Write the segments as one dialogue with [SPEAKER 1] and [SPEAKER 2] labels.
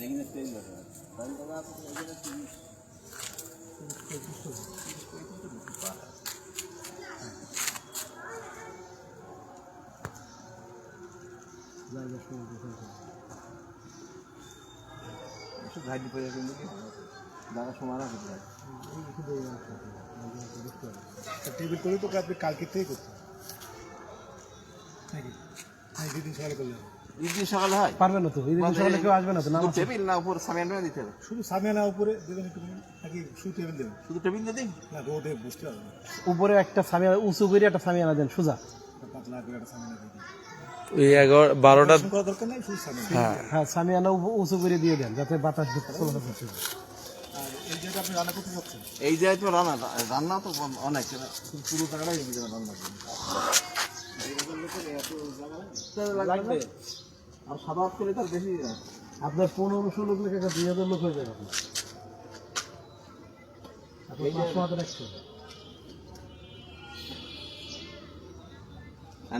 [SPEAKER 1] এখানে তেল আছে তাই দাদা আপনি এখানে তিরিশ ঘাটি পড়ে কিন্তু দাদা সমান আছে
[SPEAKER 2] টেবিল করে তো আপনি কালকে থেকে করতে নাকি দুদিন সকালে করলেন
[SPEAKER 1] সকালে হয়
[SPEAKER 2] পারবে না তো এই দিন সকালে কেউ আসবে না তো নামাজ
[SPEAKER 1] টেবিল না উপর সামিয়ান দিতে হবে
[SPEAKER 2] শুধু সামিয়ানা উপরে দেবেন একটু নাকি শুধু টেবিল দেবেন
[SPEAKER 1] শুধু টেবিল দিয়ে দিই
[SPEAKER 2] না রোদে বসতে হবে না
[SPEAKER 3] উপরে একটা সামিয়ানা উঁচু করে একটা সামিয়ানা দেন সোজা
[SPEAKER 2] পাতলা করে একটা সামিয়ানা দিয়ে দিন
[SPEAKER 4] ওই 11-12টা
[SPEAKER 2] করা দরকার নেই শুধু সামিয়ানা
[SPEAKER 3] হ্যাঁ সামিয়ানা উঁচু করে দিয়ে দেন যাতে বাতাস চলাচল করতে পারে।
[SPEAKER 2] আর এই যেটা আপনি রান্না করতে যাচ্ছেন
[SPEAKER 1] এই জায়গায় তো রান্না তো অনেক পুরো টাকাটাই রান্না লাগবে আর সাদা করে তার বেশি
[SPEAKER 3] আপনার 1500 লোক লেখা 2000 লোক হয়ে যাবে আপনার 500 হাতে রাখছেন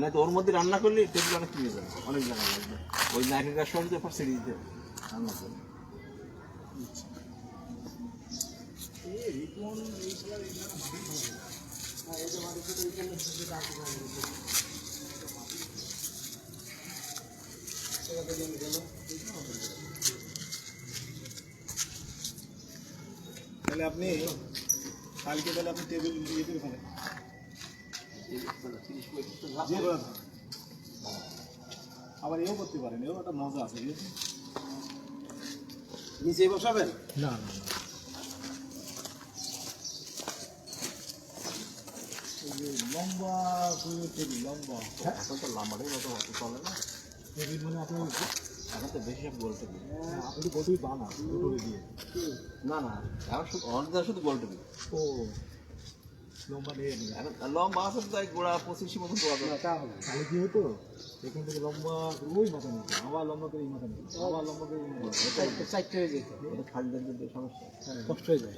[SPEAKER 1] না তো ওর মধ্যে রান্না করলে টেবিল অনেক কিনে যাবে অনেক জায়গা লাগবে ওই নারকেল গাছ সবচেয়ে পর ছেড়ে দিতে রান্না করলে
[SPEAKER 2] তাহলে আপনি কালকে তাহলে আপনি টেবিল ইয়ে করে ফেলেন যে করে থাকেন। আবার এও করতে পারেন এও একটা মজা আছে
[SPEAKER 1] নিচে বসাবেন
[SPEAKER 2] না না লম্বা টেবিল লম্বা
[SPEAKER 1] এখন তো লাম্বাটাই মতো চলে না
[SPEAKER 2] টেবিল মানে আপনার
[SPEAKER 1] এখন তো বেশি সব গোল টেবিল
[SPEAKER 2] আপনি তো গোলটেবিল বানা দুটো দিয়ে
[SPEAKER 1] না না এখন শুধু অনেকটা শুধু গোল টেবিল
[SPEAKER 2] ও লম্বা নিয়ে নিন
[SPEAKER 1] এখন লম্বা আছে তো তাই গোড়া 25 মতো গোড়া দেওয়া
[SPEAKER 2] তাহলে কি হতো এখান থেকে লম্বা ওই মাথা নিতে আবার লম্বা করে এই মাথা নিতে আবার লম্বা করে এই মাথা নিতে
[SPEAKER 3] চারটে হয়ে যেত
[SPEAKER 1] এটা খালদের মধ্যে সমস্যা
[SPEAKER 3] কষ্ট হয়ে যায়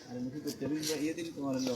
[SPEAKER 1] আর মুখে তো টেবিল ইয়ে দিলে তোমার হলো